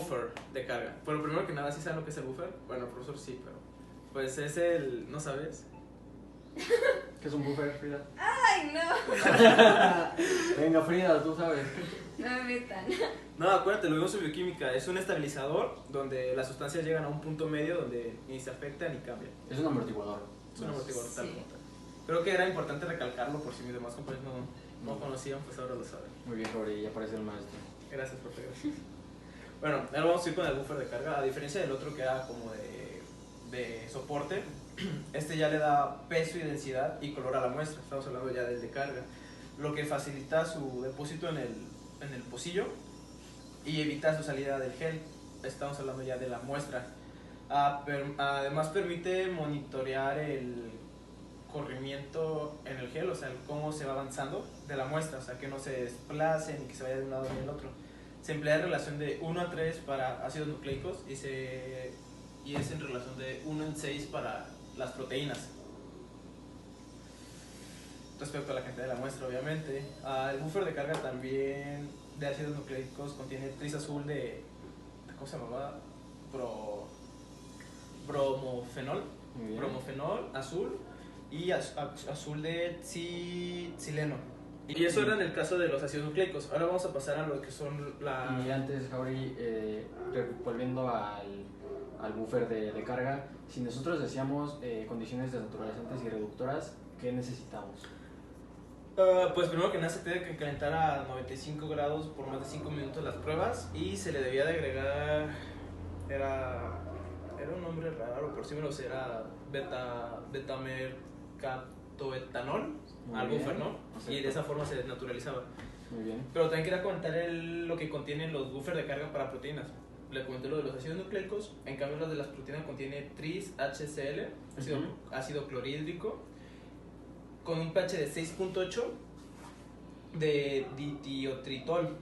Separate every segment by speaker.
Speaker 1: buffer de carga. Pero primero que nada, ¿sí saben lo que es el buffer? Bueno, el profesor sí, pero pues es el... ¿No sabes?
Speaker 2: ¿Qué es un buffer, Frida?
Speaker 3: ¡Ay, no!
Speaker 2: Venga, Frida, tú sabes.
Speaker 3: No me metan.
Speaker 1: No, acuérdate, lo vimos en bioquímica. Es un estabilizador donde las sustancias llegan a un punto medio donde ni se afectan ni cambian.
Speaker 2: Es un amortiguador.
Speaker 1: Es un amortiguador tal
Speaker 3: Sí.
Speaker 1: como tal. Creo que era importante recalcarlo por si mis demás compañeros no conocían, pues ahora lo saben.
Speaker 2: Muy bien, Jorge, ya aparece el maestro.
Speaker 1: Gracias, profe, gracias. Bueno, ahora vamos a ir con el buffer de carga. A diferencia del otro que era como de soporte, este ya le da peso y densidad y color a la muestra. Estamos hablando ya del de carga, lo que facilita su depósito en el pocillo y evita su salida del gel. Estamos hablando ya de la muestra. Además permite monitorear el corrimiento en el gel, o sea, cómo se va avanzando de la muestra, o sea, que no se desplace ni que se vaya de un lado ni del otro. Se emplea en relación de 1 a 3 para ácidos nucleicos y es en relación de 1 en 6 para las proteínas. Respecto a la cantidad de la muestra, obviamente. El buffer de carga también de ácidos nucleicos contiene tris azul de ¿cómo se llamaba? Bromofenol.
Speaker 2: Muy bien.
Speaker 1: Bromofenol azul y azul de xileno. Y eso era en el caso de los ácidos nucleicos. Ahora vamos a pasar a lo que son
Speaker 2: Y antes, Jauri, volviendo al buffer de carga, si nosotros decíamos condiciones desnaturalizantes y reductoras, ¿qué necesitamos?
Speaker 1: Pues primero que nada se tiene que calentar a 95 grados por más de 5 minutos las pruebas y se le debía de agregar, era un nombre raro, por si me lo sé, era betamercaptoetanol
Speaker 2: Muy
Speaker 1: al
Speaker 2: bien.
Speaker 1: buffer, ¿no?
Speaker 2: Acepto.
Speaker 1: Y de esa forma se desnaturalizaba.
Speaker 2: Muy bien.
Speaker 1: Pero también quería comentar lo que contienen los buffers de carga para proteínas. Le comenté lo de los ácidos nucleicos, en cambio los de las proteínas contiene tris-HCl, ácido clorhídrico, con un pH de 6.8 de dithiotritol,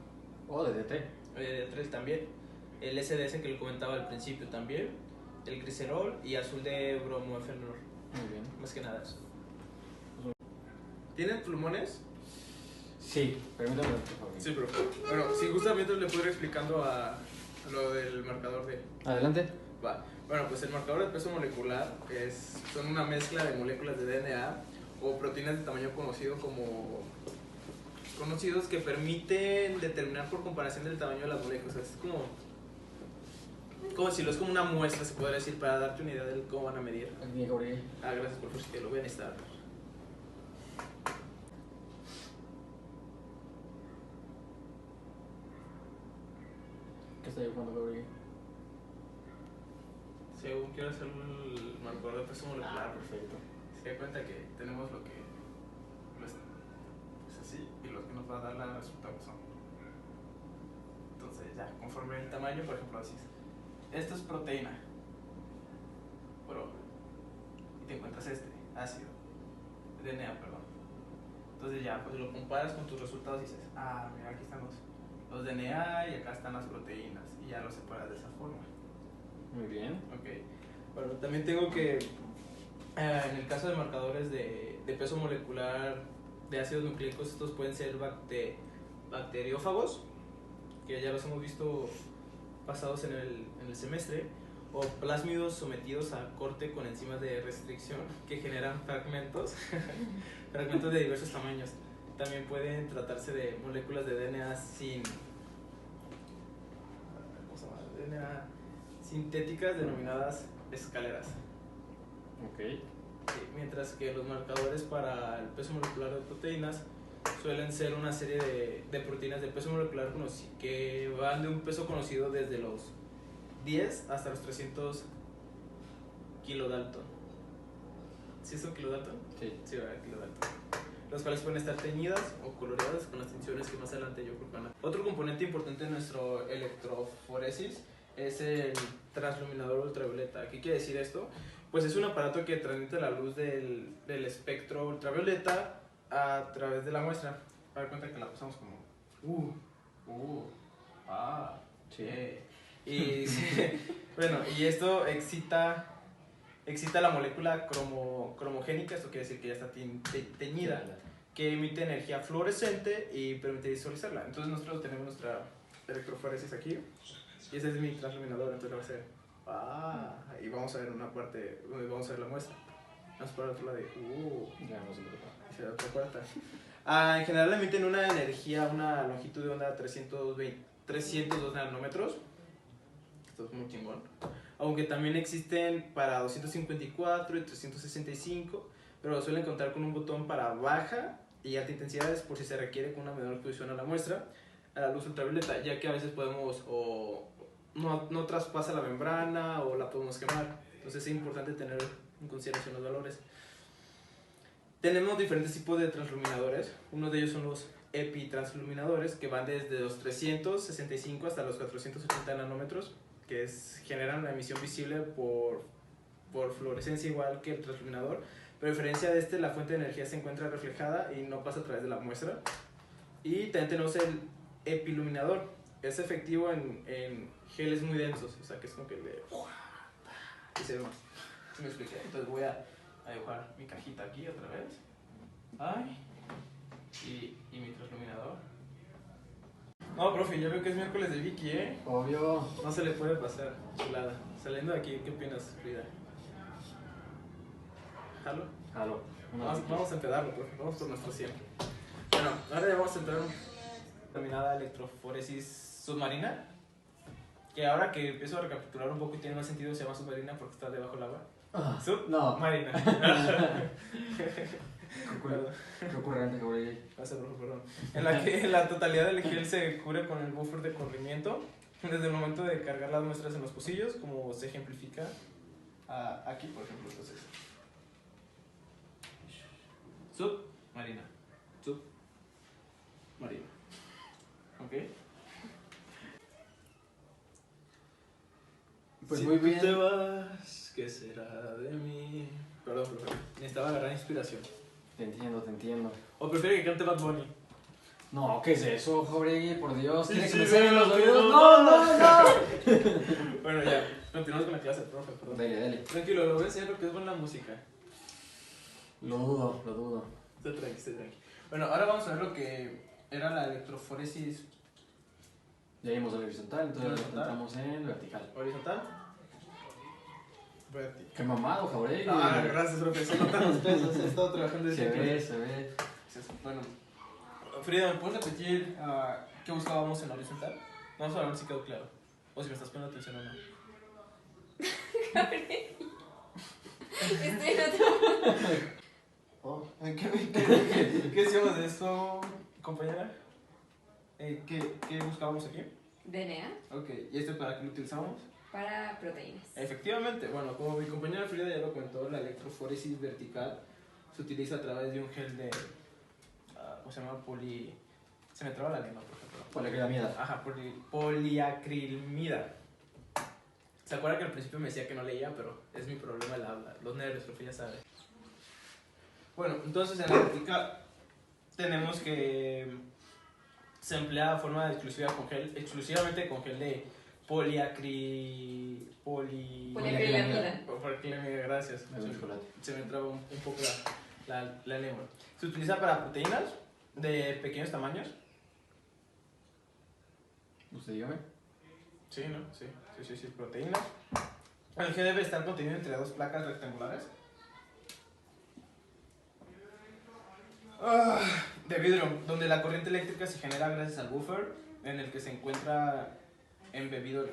Speaker 2: O DDT.
Speaker 1: de 3 también, el SDS que le comentaba al principio también, el glicerol y azul de bromofenol,
Speaker 2: Muy bien.
Speaker 1: más que nada eso. ¿Tienen pulmones?
Speaker 2: Sí, permítame, por favor.
Speaker 1: Sí, pero bueno, si gusta mientras le puedo ir explicando a lo del marcador de...
Speaker 2: Adelante.
Speaker 1: Va. Bueno, pues el marcador de peso molecular son una mezcla de moléculas de DNA o proteínas de tamaño conocidos que permiten determinar por comparación del tamaño de las moléculas. O sea, es como si es como una muestra, se podría decir, para darte una idea de cómo van a medir.
Speaker 2: Aquí, Jauri.
Speaker 1: Gracias por si te lo voy a necesitar.
Speaker 2: ¿Qué está dibujando, Jauri?
Speaker 1: Según quiero hacer el marcador de peso molecular,
Speaker 2: Perfecto.
Speaker 1: se da cuenta que tenemos lo que es así y lo que nos va a dar la resultado son. Entonces ya, conforme el tamaño, por ejemplo, decís, esto es proteína, y te encuentras ácido, DNA, perdón. Entonces ya, pues lo comparas con tus resultados y dices, mira, aquí están los DNA y acá están las proteínas, y ya lo separas de esa forma.
Speaker 2: Muy bien.
Speaker 1: Ok. Bueno, también tengo que, en el caso de marcadores de peso molecular de ácidos nucleicos, estos pueden ser bacteriófagos, que ya los hemos visto pasados en el semestre, o plásmidos sometidos a corte con enzimas de restricción que generan fragmentos de diversos tamaños. También pueden tratarse de moléculas de DNA DNA sintéticas denominadas escaleras.
Speaker 2: Ok.
Speaker 1: Sí, mientras que los marcadores para el peso molecular de proteínas suelen ser una serie de proteínas de peso molecular que van de un peso conocido desde los 10 hasta los 300 kilodalton. ¿Sí son kilodalton?
Speaker 2: Sí.
Speaker 1: Sí, ¿verdad? Kilodalton. Los cuales pueden estar teñidas o coloreadas con las tinciones que más adelante yo creo que van a... Otro componente importante de nuestro electroforesis es el transluminador ultravioleta. ¿Qué quiere decir esto? Pues es un aparato que transmite la luz del espectro ultravioleta a través de la muestra. A ver, cuenta que la pasamos como
Speaker 2: Sí.
Speaker 1: Y bueno, y esto excita la molécula cromogénica, esto quiere decir que ya está teñida, que emite energía fluorescente y permite visualizarla. Entonces nosotros tenemos nuestra electroforesis aquí. Y ese es mi transluminador, entonces va a ser. Y vamos a ver una parte donde vamos a ver la muestra. Vamos para el otro lado de.
Speaker 2: Ya no se preocupa.
Speaker 1: Se da otra puerta. En general emiten una energía, una longitud de onda 302 nanómetros. Esto es muy chingón. Aunque también existen para 254 y 365, pero suelen contar con un botón para baja y alta intensidades por si se requiere con una menor exposición a la muestra a la luz ultravioleta, ya que a veces podemos o no traspasa la membrana o la podemos quemar. Entonces es importante tener en consideración los valores. Tenemos diferentes tipos de transluminadores. Uno de ellos son los epitransluminadores, que van desde los 365 hasta los 480 nanómetros, que generan una emisión visible por fluorescencia igual que el transluminador, pero a diferencia de la fuente de energía se encuentra reflejada y no pasa a través de la muestra. Y también tenemos el epiluminador, es efectivo en geles muy densos, o sea que es como que y se ve más. ¿Sí me expliqué? Entonces voy a dibujar mi cajita aquí otra vez. Y mi transluminador. No, profe, ya veo que es miércoles de Vicky, ¿eh?
Speaker 2: Obvio.
Speaker 1: No se le puede pasar, chulada. Saliendo de aquí, ¿qué opinas, Frida? ¿Jalo?
Speaker 2: Jalo.
Speaker 1: Vamos a empedarlo, profe. Vamos por nuestro 100. Bueno, ahora ya vamos a entrar en una determinada electroforesis submarina. Que ahora que empiezo a recapitular un poco y tiene más sentido, se llama submarina porque está debajo del agua.
Speaker 2: No.
Speaker 1: Marina.
Speaker 2: Qué ocurrente, Gabriel.
Speaker 1: Perdón. En la que la totalidad del gel se cubre con el buffer de corrimiento desde el momento de cargar las muestras en los pocillos, como se ejemplifica aquí, por ejemplo. Entonces, submarina. ¿Ok?
Speaker 2: Pues
Speaker 1: si
Speaker 2: muy bien.
Speaker 1: te vas, ¿qué será de mí? Perdón, profe. Necesitaba agarrar inspiración.
Speaker 2: Te entiendo.
Speaker 1: ¿O prefiere que cante Bad Bunny?
Speaker 2: No, ¿qué es eso, Jauregui? Por Dios, ¿quiere
Speaker 1: Sí,
Speaker 2: que me
Speaker 1: sí,
Speaker 2: salgan los
Speaker 1: no,
Speaker 2: oídos?
Speaker 1: no.
Speaker 2: ¡No!
Speaker 1: Bueno, ya. Continuamos con la clase, profe, perdón.
Speaker 2: Dale.
Speaker 1: Tranquilo, lo voy a enseñar lo que es buena música.
Speaker 2: Lo dudo.
Speaker 1: Esté tranqui. Bueno, ahora vamos a ver lo que era la electroforesis
Speaker 2: Ya vimos el horizontal, entonces nos
Speaker 1: Horizontal.
Speaker 2: entramos en vertical.
Speaker 1: horizontal. Vertical.
Speaker 2: Qué mamado, Jauregui.
Speaker 1: Gracias, profe. Se notan los pesos. He estado trabajando
Speaker 2: Se ve.
Speaker 1: Bueno, Frida, ¿me puedes repetir qué buscábamos en horizontal? Vamos a ver si quedó claro. O si me estás poniendo atención o no.
Speaker 3: Estoy en otro.
Speaker 1: ¿Qué decíamos de esto, compañera? ¿Qué buscábamos aquí?
Speaker 3: DNA
Speaker 1: Ok, ¿y esto para qué lo utilizamos?
Speaker 3: para proteínas.
Speaker 1: Efectivamente, bueno, como mi compañera Frida ya lo comentó, la electroforesis vertical se utiliza a través de un gel de. ¿Cómo se llama? Se me traba la lengua, por ejemplo.
Speaker 2: Poliacrilamida.
Speaker 1: Ajá, poliacrilamida. ¿Se acuerda que al principio me decía que no leía? Pero es mi problema el habla. Los nervios, profe, ya sabe. Bueno, entonces en la vertical tenemos que se emplea de forma exclusivamente con gel de
Speaker 3: Poliacrilamida.
Speaker 1: Poliacrilamida, gracias.
Speaker 2: Es un chocolate.
Speaker 1: Se me traba un poco la lengua. Se utiliza para proteínas de pequeños tamaños.
Speaker 2: ¿Usted dígame?
Speaker 1: Sí, ¿no? Sí, proteínas. El gel debe estar contenido entre dos placas rectangulares de vidrio, donde la corriente eléctrica se genera gracias al buffer en el que se encuentra embebido el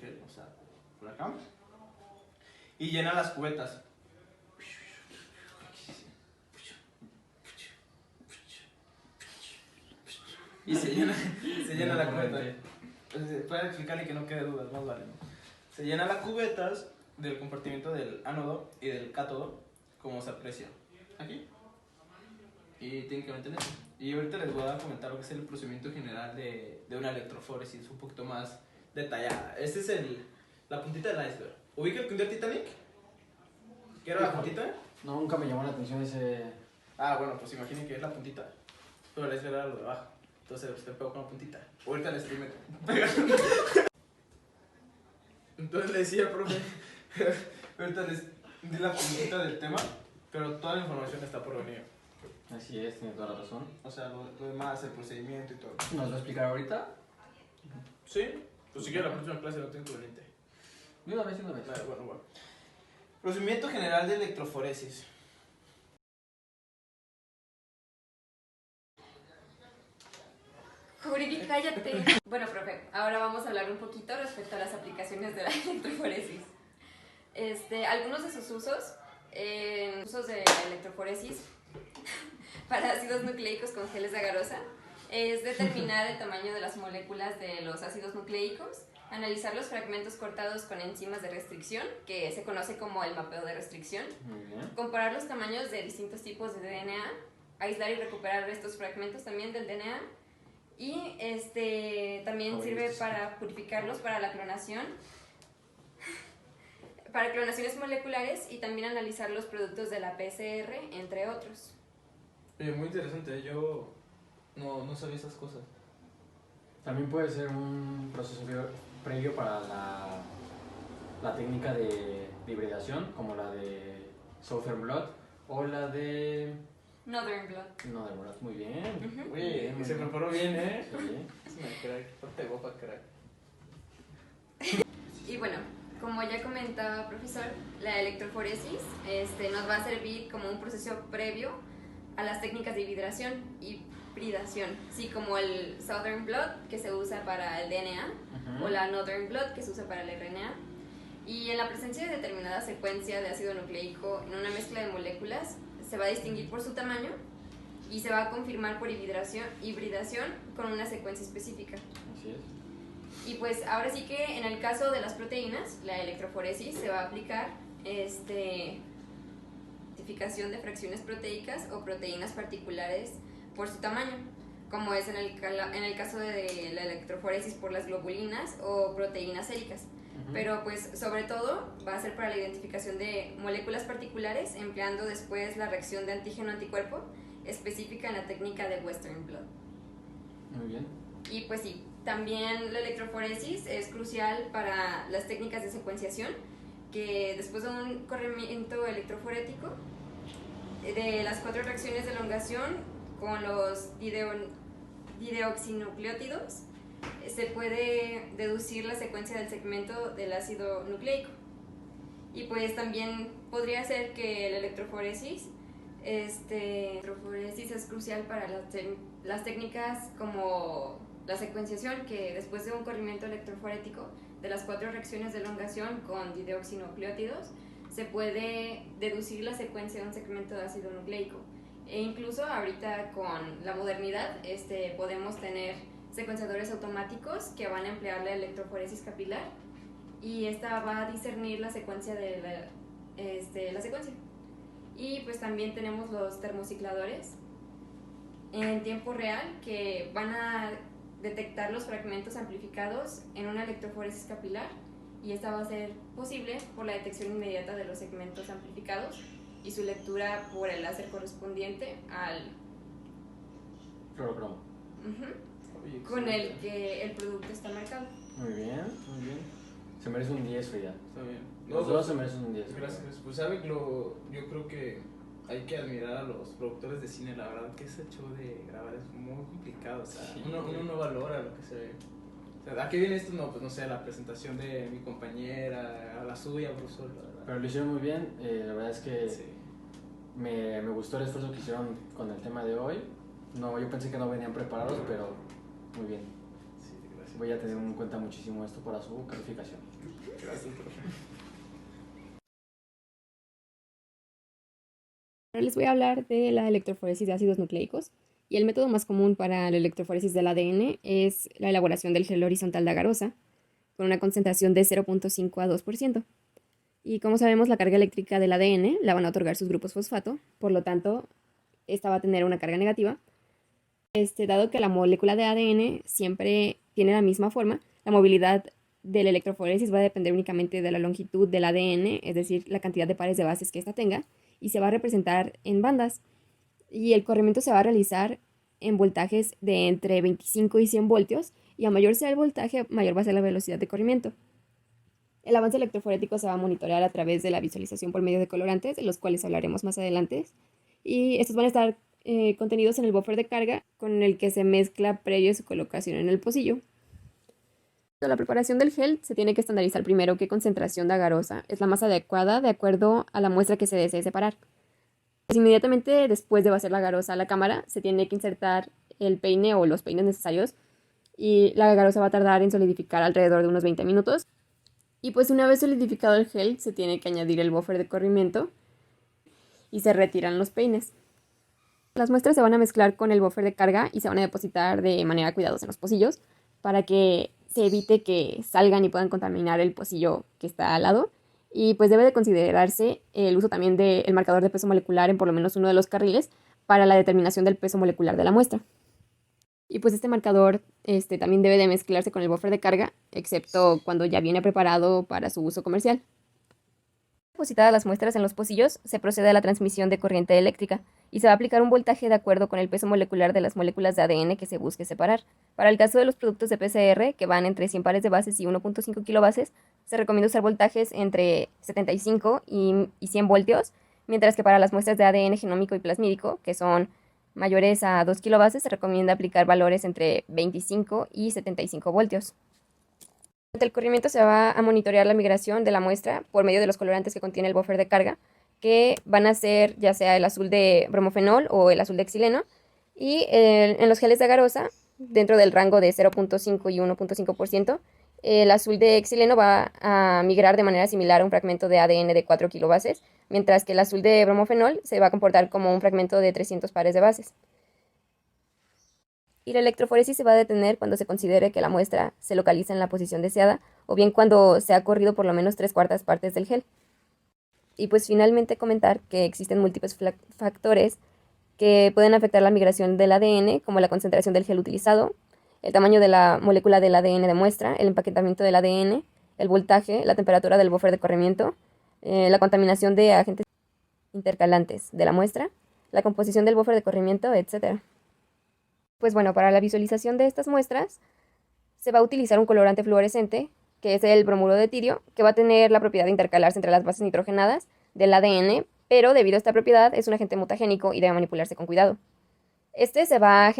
Speaker 1: gel. O sea, por acá. Y llena las cubetas. Y se llena la cubeta. Para explicarle que no quede dudas, más vale, ¿no? Se llena las cubetas del compartimiento del ánodo y del cátodo, como se aprecia aquí. Y tienen que mantener eso. Y ahorita les voy a comentar lo que es el procedimiento general de una electroforesis un poquito más detallada. Esta es la puntita del iceberg. ¿Ubica el que hundió el Titanic? ¿Qué era la puntita?
Speaker 2: No, nunca me llamó la atención ese.
Speaker 1: Bueno, pues imaginen que es la puntita. Pero el iceberg era lo de abajo. Entonces usted pegó con la puntita. Ahorita le estoy pegando. Entonces le decía, profe, ahorita les di la puntita del tema, pero toda la información está por venir.
Speaker 2: Así es, tiene toda la razón.
Speaker 1: O sea, lo demás, el procedimiento y todo.
Speaker 2: ¿Nos va a explicar ahorita?
Speaker 1: Sí, pues si quieres la próxima clase no tengo inconveniente.
Speaker 2: De una vez, de una vez.
Speaker 1: Vale, bueno. Procedimiento general de electroforesis.
Speaker 3: Jurigi, cállate. Bueno, profe, ahora vamos a hablar un poquito respecto a las aplicaciones de la electroforesis. Algunos de sus usos, usos de la electroforesis para ácidos nucleicos con geles agarosa, es determinar el tamaño de las moléculas de los ácidos nucleicos, analizar los fragmentos cortados con enzimas de restricción, que se conoce como el mapeo de restricción, comparar los tamaños de distintos tipos de DNA, aislar y recuperar estos fragmentos también del DNA, y también sirve para purificarlos para la clonación, para clonaciones moleculares, y también analizar los productos de la PCR, entre otros.
Speaker 1: Muy interesante, yo no sabía esas cosas.
Speaker 2: También puede ser un proceso previo para la técnica de hibridación, como la de Southern Blot o la de
Speaker 3: Northern Blot.
Speaker 2: Northern Blot, muy bien.
Speaker 1: Oye, se preparó bien, ¿eh?
Speaker 2: Sí.
Speaker 1: Es una crack, no te voy para crack.
Speaker 3: Y bueno, como ya comentaba profesor, la electroforesis nos va a servir como un proceso previo a las técnicas de hibridación, sí, como el Southern Blot, que se usa para el DNA, o la Northern Blot, que se usa para el RNA. Y en la presencia de determinada secuencia de ácido nucleico en una mezcla de moléculas, se va a distinguir por su tamaño y se va a confirmar por hibridación con una secuencia específica.
Speaker 2: Así es.
Speaker 3: Y pues ahora sí que en el caso de las proteínas, la electroforesis se va a aplicar identificación de fracciones proteicas o proteínas particulares por su tamaño, como es en el caso de la electroforesis por las globulinas o proteínas séricas. Pero pues sobre todo va a ser para la identificación de moléculas particulares, empleando después la reacción de antígeno-anticuerpo específica en la técnica de Western Blot.
Speaker 2: Muy bien.
Speaker 3: Y pues sí, también la electroforesis es crucial para las técnicas de secuenciación, que después de un corrimiento electroforético de las 4 reacciones de elongación con los dideoxinucleótidos, se puede deducir la secuencia del segmento del ácido nucleico. Y pues también podría ser que la electroforesis es crucial para las técnicas como la secuenciación, que después de un corrimiento electroforético de las 4 reacciones de elongación con dideoxinucleótidos, se puede deducir la secuencia de un segmento de ácido nucleico. E incluso ahorita con la modernidad podemos tener secuenciadores automáticos que van a emplear la electroforesis capilar, y esta va a discernir la secuencia de la secuencia. Y pues también tenemos los termocicladores en tiempo real, que van a detectar los fragmentos amplificados en una electroforesis capilar, y esta va a ser posible por la detección inmediata de los segmentos amplificados y su lectura por el láser correspondiente al
Speaker 2: Fluorocromo.
Speaker 3: Con el que el producto está marcado.
Speaker 2: Muy bien, muy bien. Se merece un 10, Frida.
Speaker 1: Está bien.
Speaker 2: Los dos se merecen un 10.
Speaker 1: Gracias. Pues saben, yo creo que hay que admirar a los productores de cine. La verdad que ese show de grabar es muy complicado. O sea,
Speaker 2: Sí.
Speaker 1: uno no valora lo que se ve. O sea, ¿a qué viene esto? No, pues no sé, la presentación de mi compañera, a la suya, profesor, la verdad.
Speaker 2: Pero lo hicieron muy bien. La verdad es que
Speaker 1: Sí.
Speaker 2: me gustó el esfuerzo que hicieron con el tema de hoy. No, yo pensé que no venían preparados, pero muy bien.
Speaker 1: Sí, gracias.
Speaker 2: Voy a tener en cuenta muchísimo esto para su calificación.
Speaker 1: Gracias, profe.
Speaker 4: Ahora les voy a hablar de la electroforesis de ácidos nucleicos, y el método más común para la electroforesis del ADN es la elaboración del gel horizontal de agarosa con una concentración de 0.5 a 2%. Y como sabemos, la carga eléctrica del ADN la van a otorgar sus grupos fosfato, por lo tanto, esta va a tener una carga negativa. Dado que la molécula de ADN siempre tiene la misma forma, la movilidad de la electroforesis va a depender únicamente de la longitud del ADN, es decir, la cantidad de pares de bases que ésta tenga, y se va a representar en bandas. Y el corrimiento se va a realizar en voltajes de entre 25 y 100 voltios, y a mayor sea el voltaje, mayor va a ser la velocidad de corrimiento. El avance electroforético se va a monitorear a través de la visualización por medio de colorantes, de los cuales hablaremos más adelante, y estos van a estar contenidos en el buffer de carga con el que se mezcla previo a su colocación en el pocillo. La preparación del gel se tiene que estandarizar primero qué concentración de agarosa es la más adecuada de acuerdo a la muestra que se desee separar. Pues inmediatamente después de vaciar la agarosa a la cámara, se tiene que insertar el peine o los peines necesarios y la agarosa va a tardar en solidificar alrededor de unos 20 minutos. Y pues una vez solidificado el gel, se tiene que añadir el buffer de corrimiento y se retiran los peines. Las muestras se van a mezclar con el buffer de carga y se van a depositar de manera cuidadosa en los pocillos para que se evite que salgan y puedan contaminar el pocillo que está al lado. Y pues debe de considerarse el uso también del marcador de peso molecular en por lo menos uno de los carriles para la determinación del peso molecular de la muestra. Y pues este marcador también debe de mezclarse con el buffer de carga, excepto cuando ya viene preparado para su uso comercial. Depositadas las muestras en los pocillos, se procede a la transmisión de corriente eléctrica y se va a aplicar un voltaje de acuerdo con el peso molecular de las moléculas de ADN que se busque separar. Para el caso de los productos de PCR, que van entre 100 pares de bases y 1.5 kilobases, se recomienda usar voltajes entre 75 y 100 voltios, mientras que para las muestras de ADN genómico y plasmídico, que son mayores a 2 kilobases, se recomienda aplicar valores entre 25 y 75 voltios. Durante el corrimiento se va a monitorear la migración de la muestra por medio de los colorantes que contiene el buffer de carga, que van a ser ya sea el azul de bromofenol o el azul de xileno, y en los geles de agarosa, dentro del rango de 0.5 y 1.5%, el azul de xileno va a migrar de manera similar a un fragmento de ADN de 4 kilobases, mientras que el azul de bromofenol se va a comportar como un fragmento de 300 pares de bases. Y la electroforesis se va a detener cuando se considere que la muestra se localiza en la posición deseada o bien cuando se ha corrido por lo menos 3/4 partes del gel. Y pues finalmente comentar que existen múltiples factores que pueden afectar la migración del ADN, como la concentración del gel utilizado, el tamaño de la molécula del ADN de muestra, el empaquetamiento del ADN, el voltaje, la temperatura del buffer de corrimiento, la contaminación de agentes intercalantes de la muestra, la composición del buffer de corrimiento, etc. Pues bueno, para la visualización de estas muestras se va a utilizar un colorante fluorescente, que es el bromuro de tirio, que va a tener la propiedad de intercalarse entre las bases nitrogenadas del ADN, pero debido a esta propiedad es un agente mutagénico y debe manipularse con cuidado. Este se va a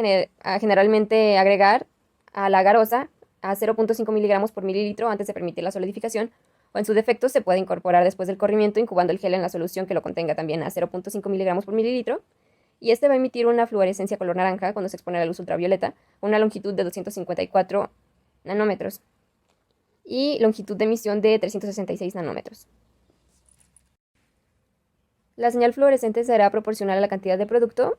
Speaker 4: generalmente agregar a la agarosa a 0.5 miligramos por mililitro antes de permitir la solidificación, o en su defecto se puede incorporar después del corrimiento incubando el gel en la solución que lo contenga también a 0.5 miligramos por mililitro, y este va a emitir una fluorescencia color naranja cuando se expone a la luz ultravioleta, con una longitud de 254 nanómetros y longitud de emisión de 366 nanómetros. La señal fluorescente será proporcional a la cantidad de producto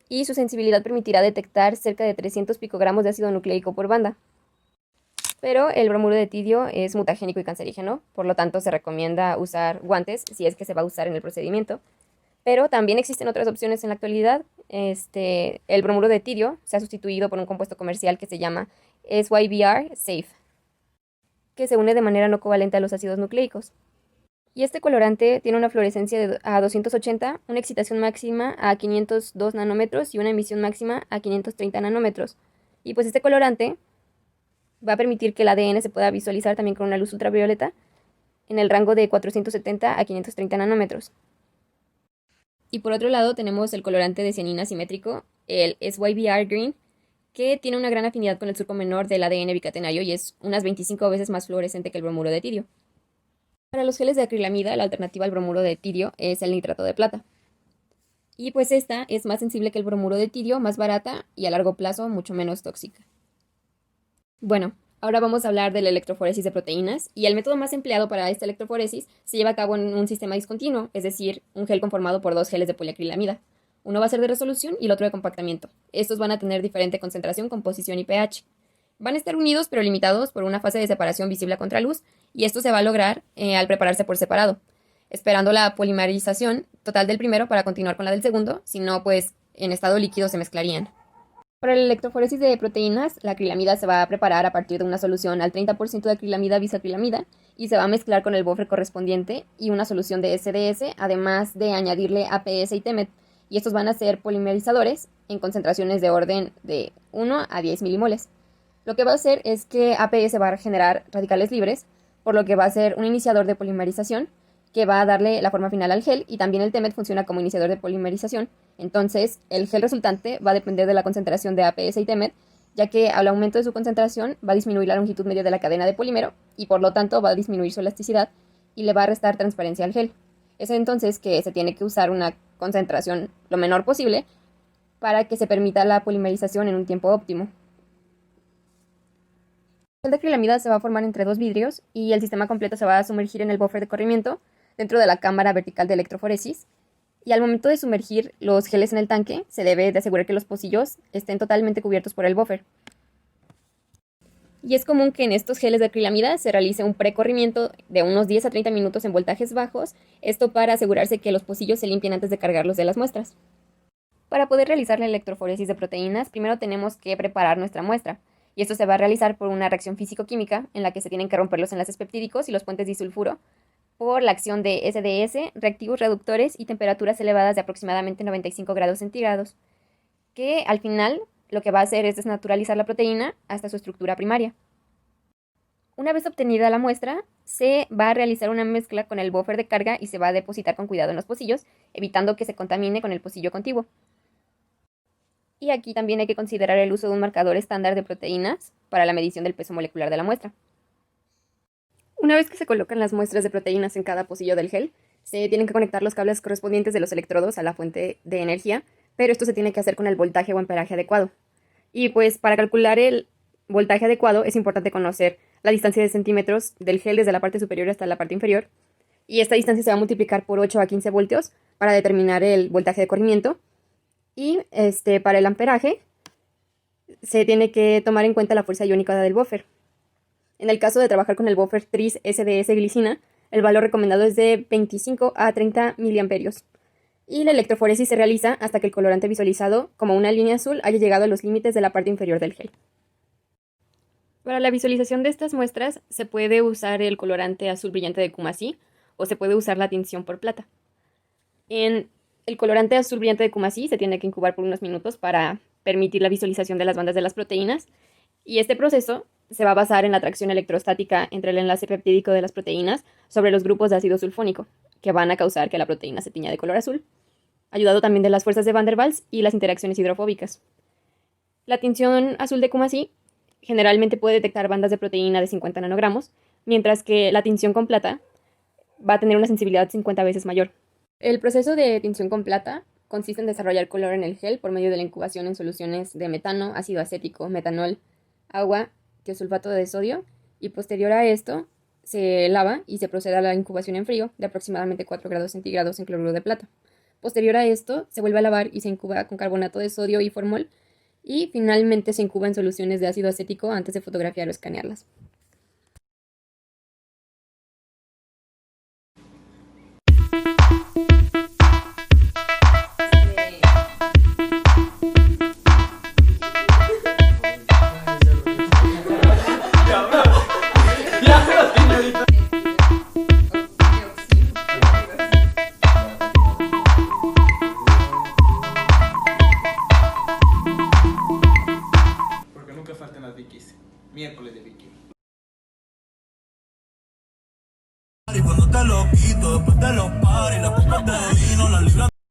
Speaker 4: y su sensibilidad permitirá detectar cerca de 300 picogramos de ácido nucleico por banda. Pero el bromuro de tirio es mutagénico y cancerígeno, por lo tanto se recomienda usar guantes si es que se va a usar en el procedimiento. Pero también existen otras opciones en la actualidad. El bromuro de tirio se ha sustituido por un compuesto comercial que se llama SYBR Safe, que se une de manera no covalente a los ácidos nucleicos. Y este colorante tiene una fluorescencia a 280, una excitación máxima a 502 nanómetros y una emisión máxima a 530 nanómetros. Y pues este colorante va a permitir que el ADN se pueda visualizar también con una luz ultravioleta en el rango de 470 a 530 nanómetros. Y por otro lado tenemos el colorante de cianina simétrico, el SYBR Green, que tiene una gran afinidad con el surco menor del ADN bicatenario y es unas 25 veces más fluorescente que el bromuro de tirio. Para los geles de acrilamida, la alternativa al bromuro de tirio es el nitrato de plata. Y pues esta es más sensible que el bromuro de tirio, más barata y a largo plazo mucho menos tóxica. Bueno, ahora vamos a hablar de la electroforesis de proteínas, y el método más empleado para esta electroforesis se lleva a cabo en un sistema discontinuo, es decir, un gel conformado por dos geles de poliacrilamida. Uno va a ser de resolución y el otro de compactamiento. Estos van a tener diferente concentración, composición y pH. Van a estar unidos pero limitados por una fase de separación visible a contraluz, y esto se va a lograr al prepararse por separado, esperando la polimerización total del primero para continuar con la del segundo, si no, pues en estado líquido se mezclarían. Para la electroforesis de proteínas, la acrilamida se va a preparar a partir de una solución al 30% de acrilamida bisacrilamida y se va a mezclar con el buffer correspondiente y una solución de SDS, además de añadirle APS y TEMET, y estos van a ser polimerizadores en concentraciones de orden de 1 a 10 milimoles. Lo que va a hacer es que APS va a generar radicales libres, por lo que va a ser un iniciador de polimerización que va a darle la forma final al gel, y también el TEMET funciona como iniciador de polimerización. Entonces, el gel resultante va a depender de la concentración de APS y TEMET ya que al aumento de su concentración va a disminuir la longitud media de la cadena de polímero y por lo tanto va a disminuir su elasticidad y le va a restar transparencia al gel. Es entonces que se tiene que usar una concentración lo menor posible para que se permita la polimerización en un tiempo óptimo. El gel de acrilamida se va a formar entre dos vidrios y el sistema completo se va a sumergir en el buffer de corrimiento dentro de la cámara vertical de electroforesis. Y al momento de sumergir los geles en el tanque, se debe de asegurar que los pocillos estén totalmente cubiertos por el buffer. Y es común que en estos geles de acrilamida se realice un precorrimiento de unos 10 a 30 minutos en voltajes bajos, esto para asegurarse que los pocillos se limpien antes de cargarlos de las muestras. Para poder realizar la electroforesis de proteínas, primero tenemos que preparar nuestra muestra, y esto se va a realizar por una reacción físico-química en la que se tienen que romper los enlaces peptídicos y los puentes disulfuro por la acción de SDS, reactivos reductores y temperaturas elevadas de aproximadamente 95 grados centígrados, que al final lo que va a hacer es desnaturalizar la proteína hasta su estructura primaria. Una vez obtenida la muestra, se va a realizar una mezcla con el buffer de carga y se va a depositar con cuidado en los pocillos, evitando que se contamine con el pocillo contiguo. Y aquí también hay que considerar el uso de un marcador estándar de proteínas para la medición del peso molecular de la muestra. Una vez que se colocan las muestras de proteínas en cada pocillo del gel, se tienen que conectar los cables correspondientes de los electrodos a la fuente de energía, pero esto se tiene que hacer con el voltaje o amperaje adecuado. Y pues para calcular el voltaje adecuado es importante conocer la distancia de centímetros del gel desde la parte superior hasta la parte inferior, y esta distancia se va a multiplicar por 8 a 15 voltios para determinar el voltaje de corrimiento. Y para el amperaje se tiene que tomar en cuenta la fuerza iónica del buffer. En el caso de trabajar con el buffer tris SDS glicina, el valor recomendado es de 25 a 30 miliamperios. Y la electroforesis se realiza hasta que el colorante visualizado, como una línea azul, haya llegado a los límites de la parte inferior del gel. Para la visualización de estas muestras se puede usar el colorante azul brillante de Coomassie o se puede usar la tinción por plata. En el colorante azul brillante de Coomassie se tiene que incubar por unos minutos para permitir la visualización de las bandas de las proteínas, y este proceso se va a basar en la atracción electrostática entre el enlace peptídico de las proteínas sobre los grupos de ácido sulfónico, que van a causar que la proteína se tiña de color azul, ayudado también de las fuerzas de Van der Waals y las interacciones hidrofóbicas. La tinción azul de Coomassie generalmente puede detectar bandas de proteína de 50 nanogramos, mientras que la tinción con plata va a tener una sensibilidad 50 veces mayor. El proceso de tinción con plata consiste en desarrollar color en el gel por medio de la incubación en soluciones de metano, ácido acético, metanol, agua, tiosulfato de sodio, y posterior a esto se lava y se procede a la incubación en frío de aproximadamente 4 grados centígrados en cloruro de plata. Posterior a esto se vuelve a lavar y se incuba con carbonato de sodio y formol, y finalmente se incuba en soluciones de ácido acético antes de fotografiar o escanearlas.
Speaker 1: Porque nunca faltan las Vikis. Miércoles de Vicky.
Speaker 5: Y cuando te lo quito, después de los paris, la copa de vino, la libra